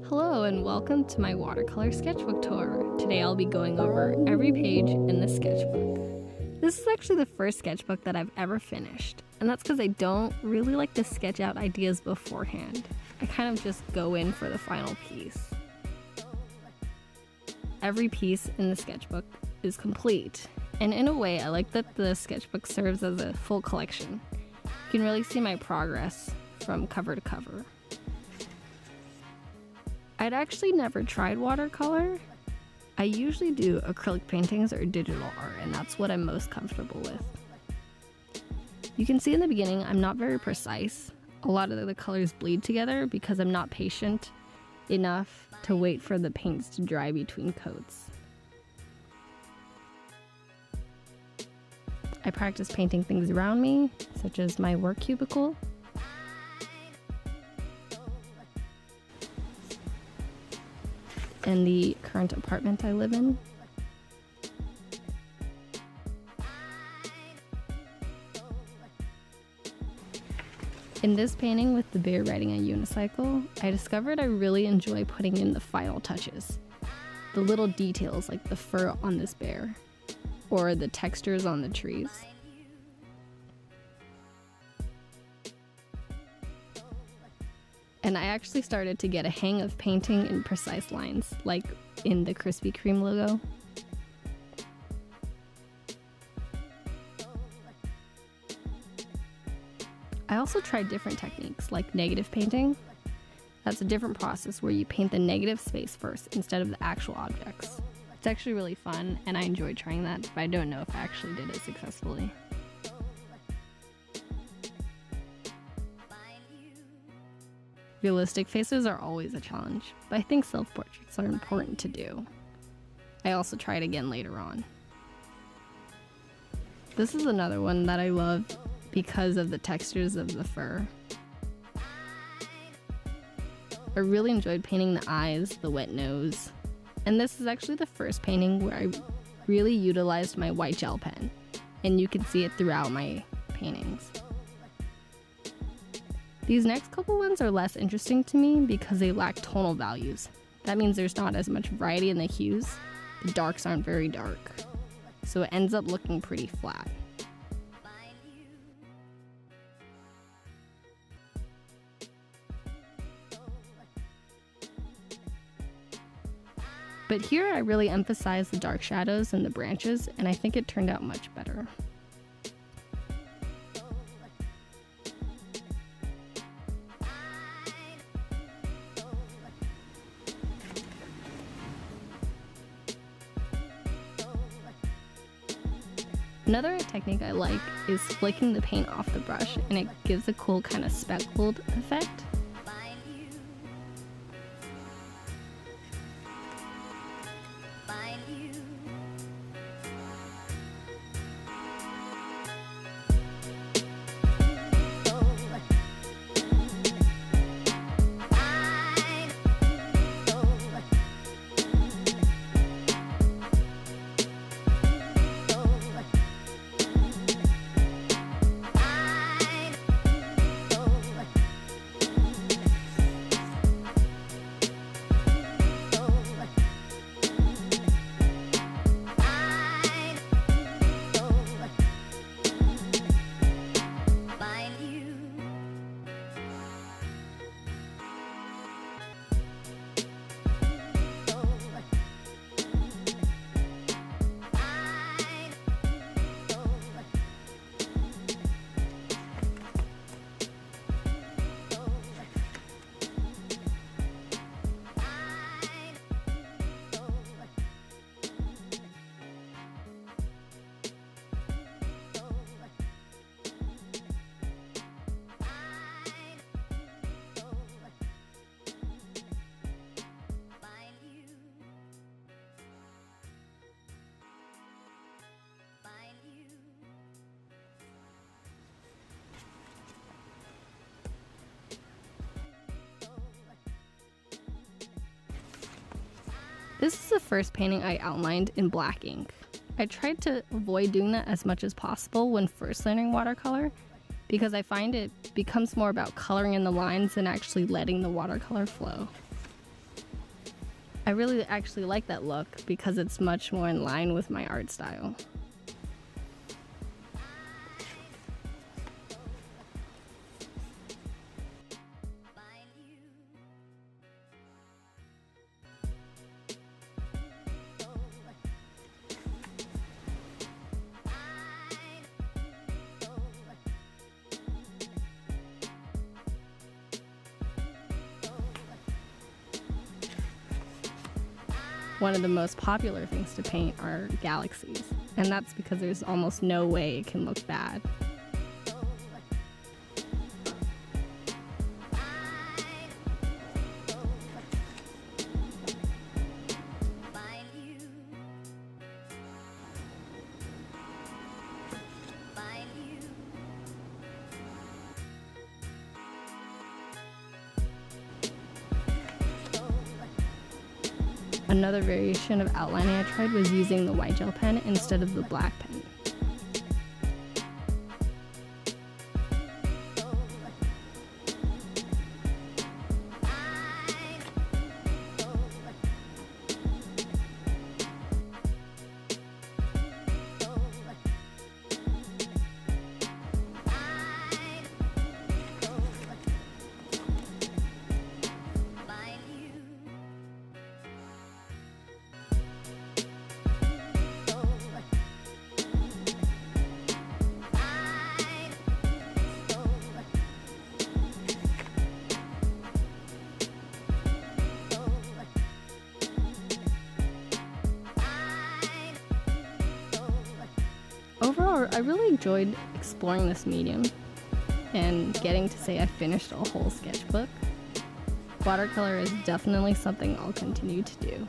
Hello and welcome to my watercolor sketchbook tour. Today I'll be going over every page in the sketchbook. This is actually the first sketchbook that I've ever finished, and that's because I don't really like to sketch out ideas beforehand. I kind of just go in for the final piece. Every piece in the sketchbook is complete, and in a way I like that the sketchbook serves as a full collection. You can really see my progress from cover to cover. I'd actually never tried watercolor. I usually do acrylic paintings or digital art, and that's what I'm most comfortable with. You can see in the beginning I'm not very precise. A lot of the colors bleed together because I'm not patient enough to wait for the paints to dry between coats. I practice painting things around me, such as my work cubicle, and the current apartment I live in. In this painting with the bear riding a unicycle, I discovered I really enjoy putting in the final touches. The little details like the fur on this bear, or the textures on the trees. And I actually started to get a hang of painting in precise lines, like in the Krispy Kreme logo. I also tried different techniques, like negative painting. That's a different process where you paint the negative space first instead of the actual objects. It's actually really fun, and I enjoyed trying that, but I don't know if I actually did it successfully. Realistic faces are always a challenge, but I think self-portraits are important to do. I also tried again later on. This is another one that I love because of the textures of the fur. I really enjoyed painting the eyes, the wet nose, and this is actually the first painting where I really utilized my white gel pen, and you can see it throughout my paintings. These next couple ones are less interesting to me because they lack tonal values. That means there's not as much variety in the hues. The darks aren't very dark, so it ends up looking pretty flat. But here I really emphasize the dark shadows and the branches, and I think it turned out much better. Another technique I like is flicking the paint off the brush, and it gives a cool kind of speckled effect. This is the first painting I outlined in black ink. I tried to avoid doing that as much as possible when first learning watercolor because I find it becomes more about coloring in the lines than actually letting the watercolor flow. I really actually like that look because it's much more in line with my art style. One of the most popular things to paint are galaxies, and that's because there's almost no way it can look bad. Another variation of outlining I tried was using the white gel pen instead of the black pen. Overall, I really enjoyed exploring this medium and getting to say I finished a whole sketchbook. Watercolor is definitely something I'll continue to do.